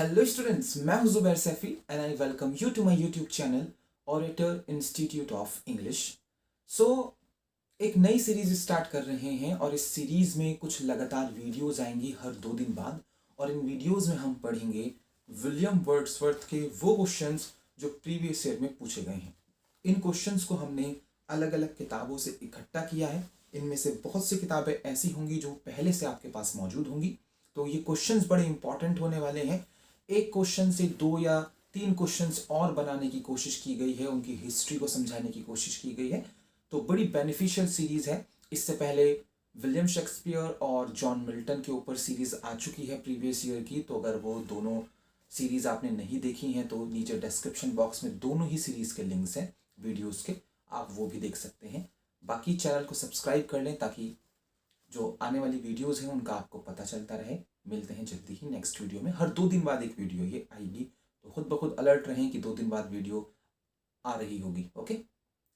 Hello students, मैं हूं Zubair Saifi and I welcome you to my YouTube channel Orator Institute of English. So एक नई series start कर रहे हैं और इस सीरीज में कुछ लगातार वीडियोस आएंगी हर 2 दिन बाद। और इन वीडियोस में हम पढ़ेंगे विलियम वर्ड्सवर्थ के वो क्वेश्चंस जो प्रीवियस ईयर में पूछे गए हैं। इन क्वेश्चंस को हमने अलग अलग किताबों से इकट्ठा किया है। इनमें से बहुत सी किताबें ऐसी होंगी जो पहले से आपके पास मौजूद होंगी, तो ये क्वेश्चंस बड़े इंपॉर्टेंट होने वाले हैं। एक क्वेश्चन से 2 या 3 क्वेश्चंस और बनाने की कोशिश की गई है, उनकी हिस्ट्री को समझाने की कोशिश की गई है, तो बड़ी बेनिफिशियल सीरीज है। इससे पहले विलियम शेक्सपियर और जॉन मिल्टन के ऊपर सीरीज आ चुकी है प्रीवियस ईयर की, तो अगर वो दोनों सीरीज आपने नहीं देखी हैं तो नीचे डिस्क्रिप्शन बॉक्स में दोनों ही सीरीज के लिंक्स हैं वीडियोस के, आप वो भी देख सकते हैं। बाकी चैनल को सब्सक्राइब कर लें ताकि जो आने वाली वीडियोस हैं उनका आपको पता चलता रहे। मिलते हैं जल्दी ही नेक्स्ट वीडियो में। हर 2 दिन बाद एक वीडियो ये आएगी, तो खुद ब खुद अलर्ट रहें कि 2 दिन बाद वीडियो आ रही होगी। ओके,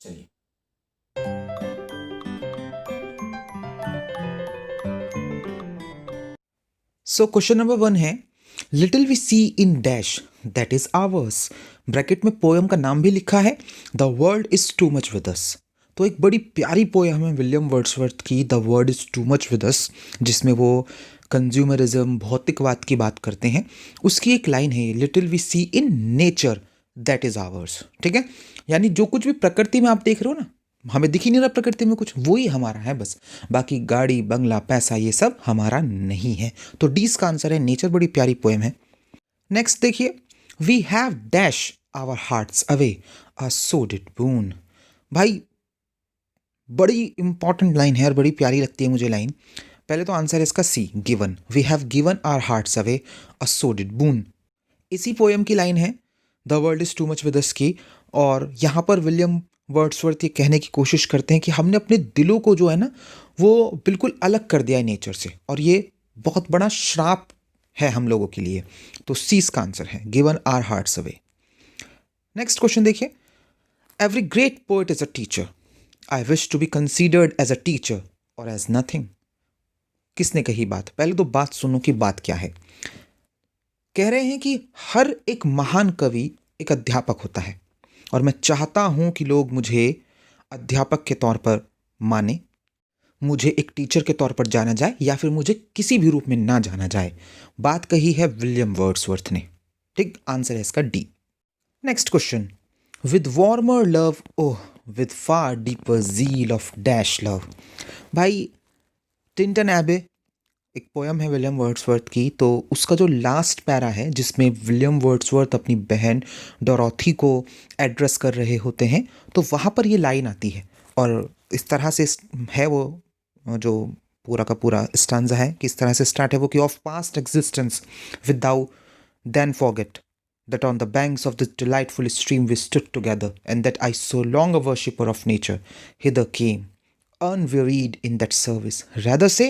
चलिए। सो क्वेश्चन नंबर 1 है, little we see in dash that is ours. Bracket में पोयम का नाम भी लिखा है, the world is too much with us. तो एक बड़ी प्यारी पोयम है विलियम वर्ड्सवर्थ की, the world is too much with us, जिसमें वो कंज्यूमरिज्म, भौतिकवाद की बात करते हैं। उसकी एक लाइन है, little we see in nature that is ours. ठीक है, यानी जो कुछ भी प्रकृति में आप देख रहे हो ना, हमें दिख ही नहीं रहा प्रकृति में कुछ, वो ही हमारा है बस। बाकी गाड़ी, बंगला, पैसा, ये सब हमारा नहीं है। तो डी इसका आंसर है नेचर। बड़ी प्यारी पोएम है। नेक्स्ट देखिए, we have dash our hearts away a sordid boon. भाई बड़ी इंपॉर्टेंट लाइन है और बड़ी प्यारी लगती है मुझे लाइन। पहले तो आंसर है इसका C, given. We have given our hearts away a sordid boon. इसी पोएम की लाइन है the world is too much with us की, और यहाँ पर विलियम वर्ड्सवर्थ ये कहने की कोशिश करते हैं कि हमने अपने दिलों को जो है ना वो बिल्कुल अलग कर दिया है नेचर से, और ये बहुत बड़ा श्राप है हम लोगों के लिए। तो सी इसका आंसर है, given our hearts away. Next question देखिए, every great poet is a teacher, I wish to be considered as a teacher और एज नथिंग। किसने कही बात? पहले तो बात सुनो कि बात क्या है। कह रहे हैं कि हर एक महान कवि एक अध्यापक होता है, और मैं चाहता हूं कि लोग मुझे अध्यापक के तौर पर माने, मुझे एक टीचर के तौर पर जाना जाए, या फिर मुझे किसी भी रूप में ना जाना जाए। बात कही है विलियम वर्ड्सवर्थ ने। ठीक, आंसर है इसका D. Next question, with warmer love oh with far deeper zeal of dash love. भाई टिंटन एबे एक पोयम है विलियम वर्ड्सवर्थ की, तो उसका जो लास्ट पैरा है जिसमें विलियम वर्ड्सवर्थ अपनी बहन डोरोथी को एड्रेस कर रहे होते हैं, तो वहाँ पर ये लाइन आती है, और इस तरह से है वो जो पूरा का पूरा स्टांजा है, किस तरह से स्टार्ट है वो कि of past existence without then forget that on the banks of this delightful stream we stood together, and that I so long a worshipper of nature hither came, unwearied in that service. Rather say,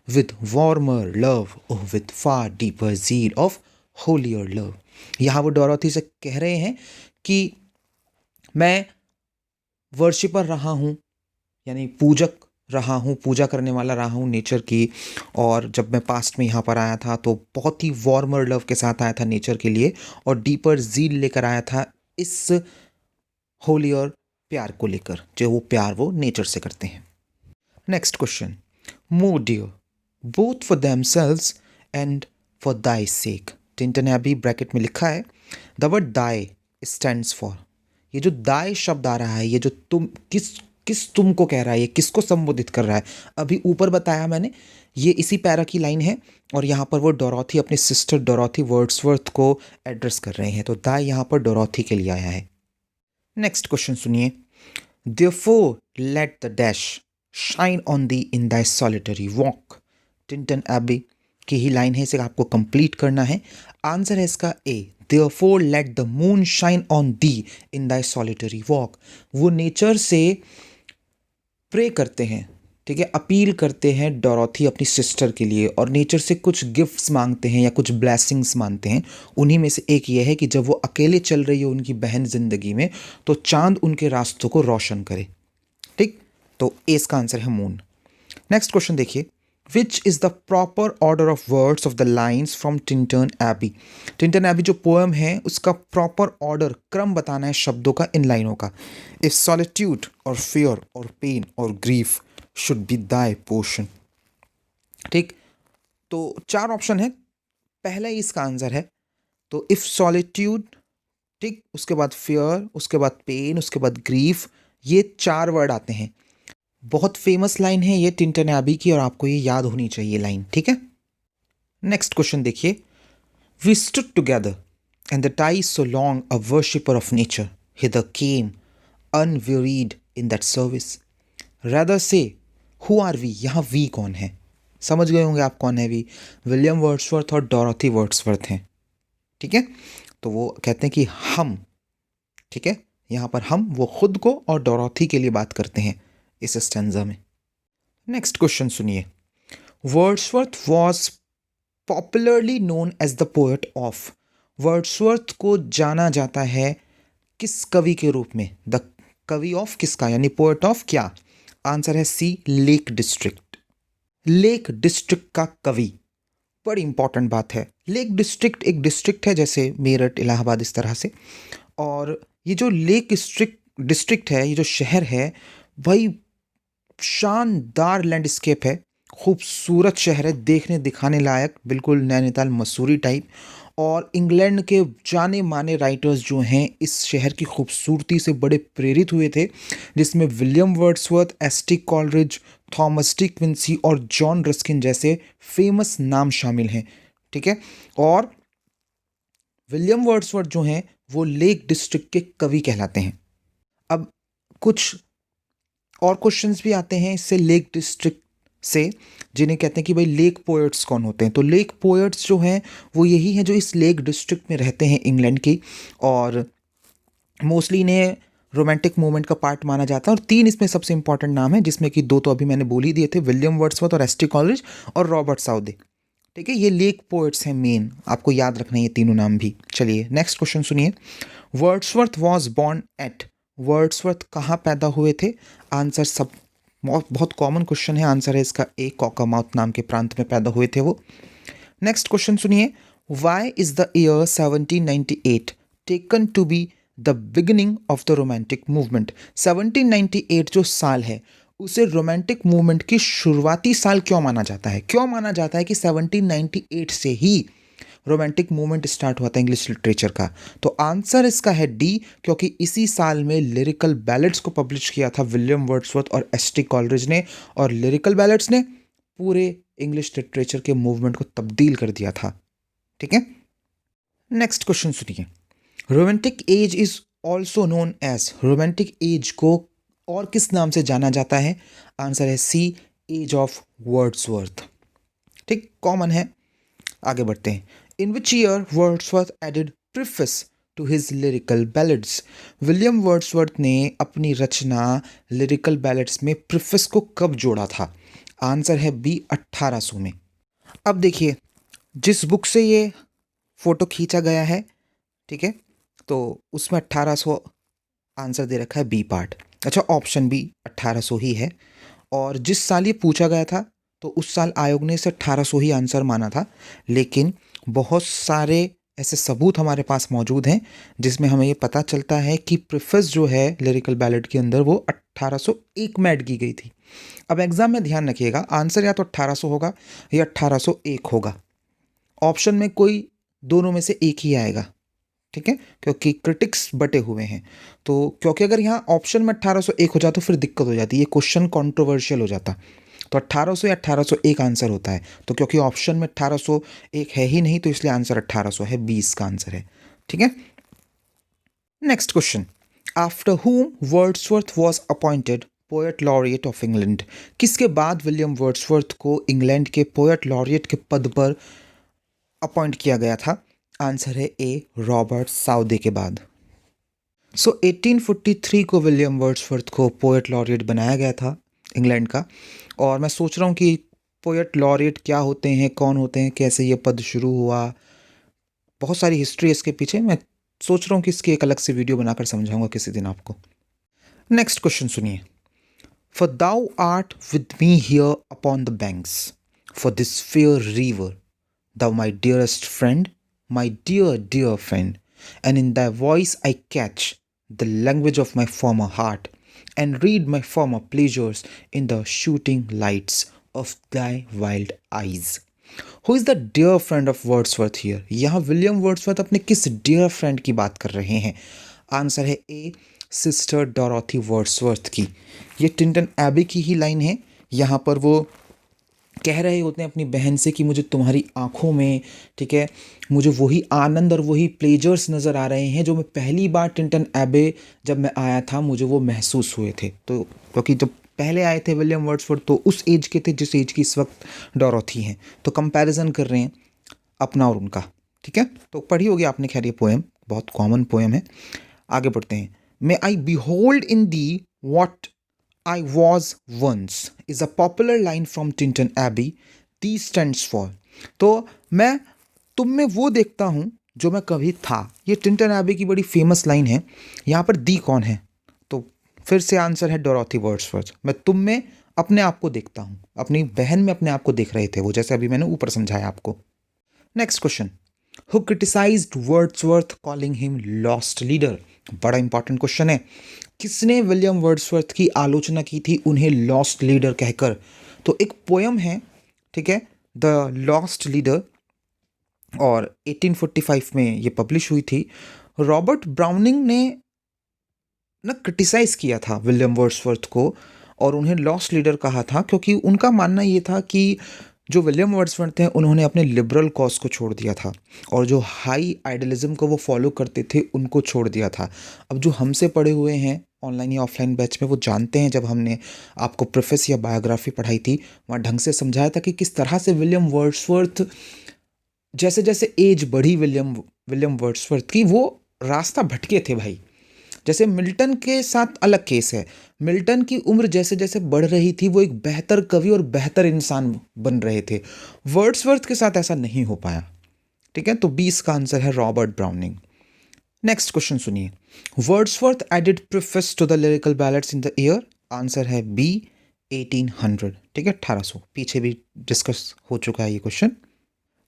with warmer love, or with far deeper zeal of holier love. यहाँ वो Dorothy से कह रहे हैं कि मैं worshipper रहा हूँ, यानी पूजक रहा हूँ, पूजा करने वाला रहा हूँ नेचर की, और जब मैं पास्ट में यहाँ पर आया था तो बहुत ही वार्मर लव के साथ आया था नेचर के लिए, और डीपर जील लेकर आया था इस होली और प्यार को लेकर, जो वो प्यार वो नेचर से करते हैं। Next question, more dear both for themselves and for thy sake. Tintern Abbey bracket में लिखा है, the word thy stands for. ये जो दाई शब्द आ रहा है, ये जो तुम, किस तुमको कह रहा है, ये किसको संबोधित कर रहा है? अभी ऊपर बताया मैंने, ये इसी पैरा की लाइन है, और यहाँ पर वो डोरोथी अपनी सिस्टर डोरोथी वर्ड्सवर्थ को एड्रेस कर रहे हैं, तो दाई यहाँ पर डोरोथी के लिए आया है। नेक्स्ट क्वेश्चन सुनिए, therefore let the dash shine on thee in thy solitary walk. Tintern Abbey की ही लाइन है, इसे आपको कंप्लीट करना है। आंसर है इसका A, therefore let the moon shine on thee in thy solitary walk. वो नेचर से प्रे करते हैं, ठीक है, अपील करते हैं डोरोथी अपनी सिस्टर के लिए, और नेचर से कुछ गिफ्ट्स मांगते हैं या कुछ ब्लेसिंग्स मांगते हैं। उन्हीं में से एक ये है कि जब वो अकेले चल रही है उनकी बहन जिंदगी में, तो चांद उनके रास्तों को रोशन करे। ठीक, तो ए इसका आंसर है मून। नेक्स्ट क्वेश्चन देखिए, which is the proper order of words of the lines from Tintern Abbey. Tintern Abbey जो पोएम है उसका प्रॉपर ऑर्डर, क्रम बताना है शब्दों का इन लाइनों का। इफ सॉलिट्यूड और फियर और पेन और grief should be Dai portion. ठीक, तो 4 ऑप्शन है, पहला ही इसका आंसर है। तो इफ सॉलिट्यूड, ठीक, उसके बाद फियर, उसके बाद पेन, उसके बाद ग्रीफ, ये 4 वर्ड आते हैं। बहुत फेमस लाइन है ये टिंटन एबी की और आपको ये याद होनी चाहिए लाइन, ठीक है। नेक्स्ट क्वेश्चन देखिए। We stood together and the tie so long a worshipper of nature hither came unwearied in that service. Rather से हु आर वी, यहाँ वी कौन है? समझ गए होंगे आप कौन है वी। विलियम वर्ड्सवर्थ और डोरोथी वर्ड्सवर्थ हैं, ठीक है। तो वो कहते हैं कि हम, ठीक है, यहाँ पर हम वो खुद को और डोरोथी के लिए बात करते हैं इस स्टैंजा में। नेक्स्ट क्वेश्चन सुनिए। Wordsworth was popularly known as the poet of. Wordsworth को जाना जाता है किस कवि के रूप में? द कवि ऑफ किसका, यानी पोएट ऑफ क्या? आंसर है सी, लेक डिस्ट्रिक्ट। लेक डिस्ट्रिक्ट का कवि, बड़ी इंपॉर्टेंट बात है। लेक डिस्ट्रिक्ट एक डिस्ट्रिक्ट है जैसे मेरठ, इलाहाबाद, इस तरह से। और ये जो लेक डिस्ट्रिक्ट है, ये जो शहर है भाई, शानदार लैंडस्केप है, खूबसूरत शहर है, देखने दिखाने लायक, बिल्कुल नैनीताल मसूरी टाइप। और इंग्लैंड के जाने माने राइटर्स जो हैं इस शहर की खूबसूरती से बड़े प्रेरित हुए थे, जिसमें William Wordsworth, S T. Coleridge, Thomas de Quincey और जॉन रस्किन जैसे फेमस नाम शामिल हैं, ठीक है। और विलियम वर्ड्सवर्थ जो हैं वो लेक डिस्ट्रिक्ट के कवि कहलाते हैं। अब कुछ और क्वेश्चंस भी आते हैं इससे लेक डिस्ट्रिक्ट से, जिन्हें कहते हैं कि भाई लेक पोएट्स कौन होते हैं। तो लेक पोएट्स जो हैं वो यही हैं जो इस लेक डिस्ट्रिक्ट में रहते हैं इंग्लैंड की, और मोस्टली इन्हें रोमांटिक मूवमेंट का पार्ट माना जाता है। और 3 इसमें सबसे इंपॉर्टेंट नाम है, जिसमें कि 2 तो अभी मैंने बोल ही दिए थे, विलियम वर्ड्सवर्थ और एस.टी. कॉलरिज और रॉबर्ट साउदे, ठीक है। ये लेक पोएट्स हैं मेन, आपको याद रखना है ये तीनों नाम भी। चलिए नेक्स्ट क्वेश्चन सुनिए। Wordsworth was born at. Wordsworth कहाँ पैदा हुए थे? आंसर सब बहुत कॉमन क्वेश्चन है, आंसर है इसका ए, कॉकामाउथ नाम के प्रांत में पैदा हुए थे वो। नेक्स्ट क्वेश्चन सुनिए। Why is the year 1798 taken to be the beginning of the romantic movement? 1798 जो साल है उसे रोमांटिक मूवमेंट की शुरुआती साल क्यों माना जाता है? क्यों माना जाता है कि 1798 से ही रोमांटिक मूवमेंट स्टार्ट हुआ था इंग्लिश लिटरेचर का? तो आंसर इसका है डी, क्योंकि इसी साल में लिरिकल बैलेड्स को पब्लिश किया था विलियम वर्ड्सवर्थ और एस.टी. कॉलरिज ने, और लिरिकल बैलेड्स ने पूरे इंग्लिश लिटरेचर के मूवमेंट को तब्दील कर दिया था, ठीक है। नेक्स्ट क्वेश्चन सुनिए। Romantic age is also known as. Romantic age को और किस नाम से जाना जाता है? आंसर है सी, एज ऑफ वर्ड्सवर्थ, ठीक, कॉमन है। आगे बढ़ते हैं। In which year Wordsworth added preface to his lyrical ballads? William Wordsworth ने अपनी रचना लिरिकल बैलेड्स में प्रीफेस को कब जोड़ा था? आंसर है बी, 1800 में। अब देखिए, जिस बुक से ये फोटो खींचा गया है, ठीक है, तो उसमें 1800 आंसर दे रखा है, बी पार्ट। अच्छा, ऑप्शन बी 1800 ही है। और जिस साल ये पूछा गया था तो उस साल आयोग ने इसे 1800 ही आंसर माना था, लेकिन बहुत सारे ऐसे सबूत हमारे पास मौजूद हैं जिसमें हमें ये पता चलता है कि प्रीफेस जो है लिरिकल बैलेड के अंदर वो 1801 में ऐड की गई थी। अब एग्जाम में ध्यान रखिएगा, आंसर या तो 1800 होगा या 1801 होगा। ऑप्शन में कोई दोनों में से एक ही आएगा, ठीक है, क्योंकि क्रिटिक्स बटे हुए हैं। तो क्योंकि अगर यहाँ ऑप्शन में 1801 हो जाता तो फिर दिक्कत हो जाती, ये क्वेश्चन कंट्रोवर्शियल हो जाता। तो 1800 या 1801 आंसर होता है। तो क्योंकि ऑप्शन में 1801 है ही नहीं तो इसलिए आंसर 1800 है, 20 का आंसर है, ठीक है। Next question. आफ्टर हुम Wordsworth was appointed poet laureate of England? किसके बाद विलियम वर्ड्सवर्थ को इंग्लैंड के पोएट लॉरिएट के पद पर अपॉइंट किया गया था? आंसर है ए, रॉबर्ट साउदे के बाद। 1843 को विलियम वर्ड्सवर्थ को पोएट लॉरिएट बनाया गया था इंग्लैंड का। और मैं सोच रहा हूँ कि पोएट लॉरिएट क्या होते हैं, कौन होते हैं, कैसे ये पद शुरू हुआ, बहुत सारी हिस्ट्री इसके पीछे। मैं सोच रहा हूँ कि इसकी एक अलग से वीडियो बनाकर समझाऊंगा किसी दिन आपको। नेक्स्ट क्वेश्चन सुनिए। For thou art with me here upon the banks. for this fair river, thou my dearest friend, my dear, dear friend, and in thy voice I catch the language of my former heart, and read my former pleasures in the shooting lights of thy wild eyes. Who is the dear friend of Wordsworth here? यहाँ William Wordsworth अपने किस dear friend की बात कर रहे हैं? Answer है ए, sister Dorothy Wordsworth की। ये टिंटन एबी की ही लाइन है। यहाँ पर वो कह रहे होते हैं अपनी बहन से कि मुझे तुम्हारी आंखों में, ठीक है, मुझे वही आनंद और वही प्लेजर्स नज़र आ रहे हैं जो मैं पहली बार टिंटन एबे जब मैं आया था मुझे वो महसूस हुए थे। तो क्योंकि जब पहले आए थे विलियम वर्ड्सवर्थ तो उस एज के थे जिस एज की इस वक्त डोरोथी हैं, तो कंपैरिजन कर रहे हैं अपना और उनका। ठीक है, तो पढ़ी होगी आपने खैर ये पोएम, बहुत कॉमन पोएम है। आगे बढ़ते हैं। May I behold in thee what I was once is a popular line from Tintin Abbey. T stands for, तो मैं तुम में वो देखता हूँ जो मैं कभी था। ये टिंटन एबी की बड़ी फेमस लाइन है। यहाँ पर दी कौन है? तो फिर से आंसर है डोरोथी वर्ड्सवर्थ। मैं तुम में अपने आप को देखता हूँ, अपनी बहन में अपने आप को देख रहे थे वो, जैसे अभी मैंने ऊपर समझाया आपको। Next question, who criticised Wordsworth calling him lost leader? बड़ा इंपॉर्टेंट क्वेश्चन है। किसने विलियम वर्ड्सवर्थ की आलोचना की थी उन्हें लॉस्ट लीडर कहकर? तो एक पोयम है, ठीक है, द लॉस्ट लीडर, और 1845 में ये पब्लिश हुई थी। रॉबर्ट ब्राउनिंग ने ना क्रिटिसाइज़ किया था विलियम वर्ड्सवर्थ को और उन्हें लॉस्ट लीडर कहा था, क्योंकि उनका मानना ये था कि जो विलियम वर्ड्सवर्थ हैं उन्होंने अपने लिबरल कॉज को छोड़ दिया था और जो हाई आइडियलिज्म को वो फॉलो करते थे उनको छोड़ दिया था। अब जो हमसे पढ़े हुए हैं ऑनलाइन या ऑफलाइन बैच में वो जानते हैं, जब हमने आपको प्रेफेस या बायोग्राफी पढ़ाई थी वहाँ ढंग से समझाया था कि किस तरह से विलियम वर्ड्सवर्थ, जैसे जैसे एज बढ़ी विलियम वर्ड्सवर्थ की, वो रास्ता भटके थे भाई। जैसे मिल्टन के साथ अलग केस है। मिल्टन की उम्र जैसे जैसे बढ़ रही थी वो एक बेहतर कवि और बेहतर इंसान बन रहे थे। वर्ड्सवर्थ के साथ ऐसा नहीं हो पाया। ठीक है, तो 20 का आंसर है रॉबर्ट ब्राउनिंग। नेक्स्ट क्वेश्चन सुनिए। Wordsworth added preface to the lyrical ballads in the year? Answer है बी, 1800। ठीक है, 1800। पीछे भी डिस्कस हो चुका है ये क्वेश्चन।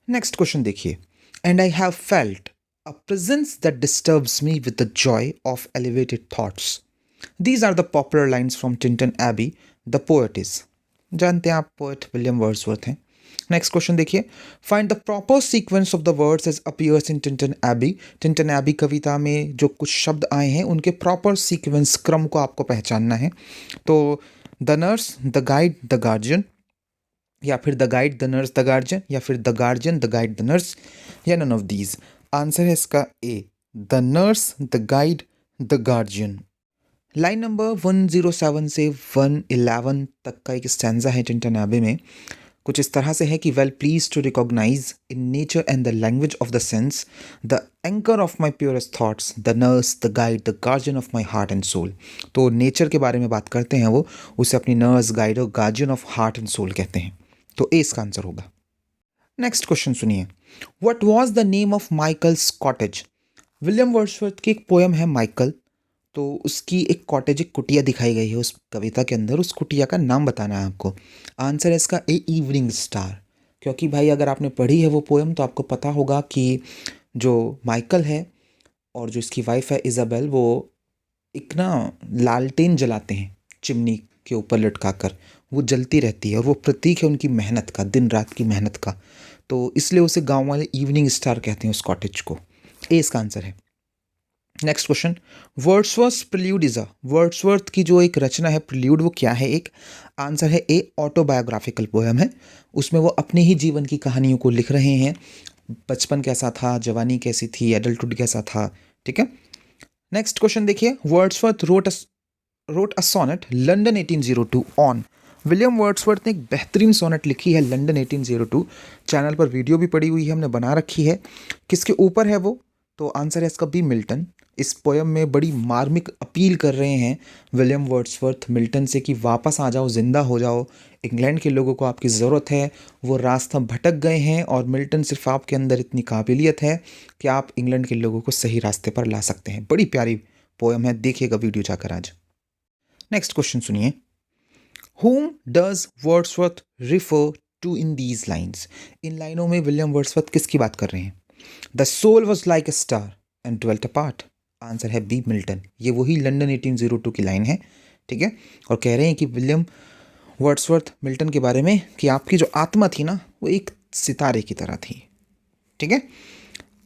नेक्स्ट क्वेश्चन देखिए। And I have felt a presence that disturbs me with the joy of elevated thoughts. These are the popular lines from Tintin Abbey, the poetess. जानते हैं आप पोएट विलियम वर्ड्सवर्थ हैं। Next question देखिए। Find the proper sequence of the words as appears in Tintern Abbey. Tintern Abbey कविता में जो कुछ शब्द आए हैं उनके प्रॉपर सीक्वेंस, क्रम को आपको पहचानना है। तो the nurse, the guide, the guardian, या फिर the guide, the nurse, the guardian, या फिर the guardian, the guide, the nurse, या नन ऑफ दीज। आंसर है इसका A, the nurse, the guide, the guardian. Line number 107 से 111 तक का एक स्टैंजा है टिंटन एबी में, कुछ इस तरह से है कि well please to recognise in nature and the language of the sense the anchor of my purest thoughts, the nurse, the guide, the guardian of my heart and soul. तो nature के बारे में बात करते हैं वो, उसे अपनी नर्स, गाइड और guardian of heart and soul कहते हैं। तो ए इसका आंसर होगा। नेक्स्ट क्वेश्चन सुनिए। What was the name of Michael's cottage? William Wordsworth की एक पोयम है माइकल, तो उसकी एक कॉटेज, एक कुटिया दिखाई गई है उस कविता के अंदर। उस कुटिया का नाम बताना है आपको। आंसर है इसका ए, इवनिंग स्टार। क्योंकि भाई अगर आपने पढ़ी है वो पोयम तो आपको पता होगा कि जो माइकल है और जो इसकी वाइफ है इज़ाबेल, वो एक ना लालटेन जलाते हैं चिमनी के ऊपर लटका कर, वो जलती रहती है और वो प्रतीक है उनकी मेहनत का, दिन रात की मेहनत का। तो इसलिए उसे गांव वाले इवनिंग स्टार कहते हैं उस कॉटेज को। ए इसका आंसर है। Next question. Wordsworth prelude is a, Wordsworth की जो एक रचना है प्रिल्यूड, वो क्या है? एक आंसर है ए, ऑटोबायोग्राफिकल पोएम है। उसमें वो अपने ही जीवन की कहानियों को लिख रहे हैं, बचपन कैसा था, जवानी कैसी थी, एडल्टहुड कैसा था। ठीक है, नेक्स्ट क्वेश्चन देखिए। Wordsworth wrote a sonnet London 1802 on. William Wordsworth ने एक बेहतरीन सोनेट लिखी है लंदन 1802। चैनल पर वीडियो भी पड़ी हुई है, हमने बना रखी है। किसके ऊपर है वो? तो आंसर है इसका बी, मिल्टन। इस पोयम में बड़ी मार्मिक अपील कर रहे हैं विलियम वर्ड्सवर्थ मिल्टन से कि वापस आ जाओ, ज़िंदा हो जाओ, इंग्लैंड के लोगों को आपकी ज़रूरत है, वो रास्ता भटक गए हैं और मिल्टन सिर्फ आपके अंदर इतनी काबिलियत है कि आप इंग्लैंड के लोगों को सही रास्ते पर ला सकते हैं। बड़ी प्यारी पोयम है, देखिएगा वीडियो जाकर आज। नेक्स्ट क्वेश्चन सुनिए। Whom does Wordsworth refer to in these lines. इन लाइनों में विलियम वर्ड्सवर्थ किसकी बात कर रहे हैं? The soul was like a star and dwelt apart. Answer है बी मिल्टन। ये वही लंदन 1802 की लाइन है, ठीक है। और कह रहे हैं कि विलियम वर्ड्सवर्थ मिल्टन के बारे में कि आपकी जो आत्मा थी ना वो एक सितारे की तरह थी, ठीक है।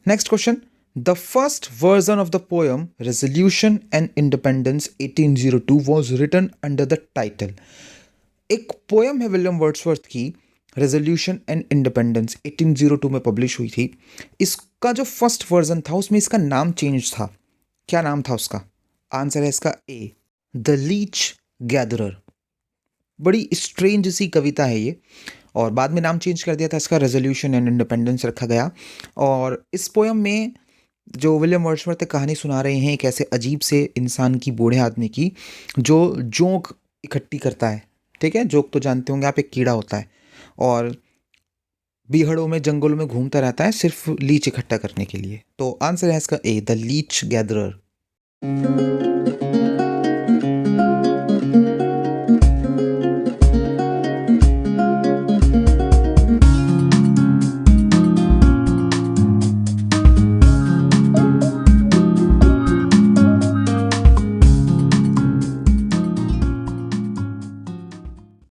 Next question, the first version of the poem resolution and independence 1802 was written under the title. एक पोएम है विलियम वर्ड्सवर्थ की, रेजोल्यूशन एंड इंडिपेंडेंस 1802 में पब्लिश हुई थी। इसका जो फर्स्ट वर्जन था उसमें इसका नाम चेंज था। क्या नाम था उसका? आंसर है इसका ए, द लीच गैदरर। बड़ी स्ट्रेंज सी कविता है ये, और बाद में नाम चेंज कर दिया था इसका, रेजोल्यूशन एंड इंडिपेंडेंस रखा गया। और इस पोएम में जो विलियम वर्ड्सवर्थ कहानी सुना रहे हैं एक ऐसे अजीब से इंसान की, बूढ़े आदमी की, जो जोंक इकट्ठी करता है, ठीक है। जोंक तो जानते होंगे आप, एक कीड़ा होता है और बीहड़ों में, जंगलों में घूमता रहता है सिर्फ लीच इकट्ठा करने के लिए। तो आंसर है इसका ए, द लीच गैदरर।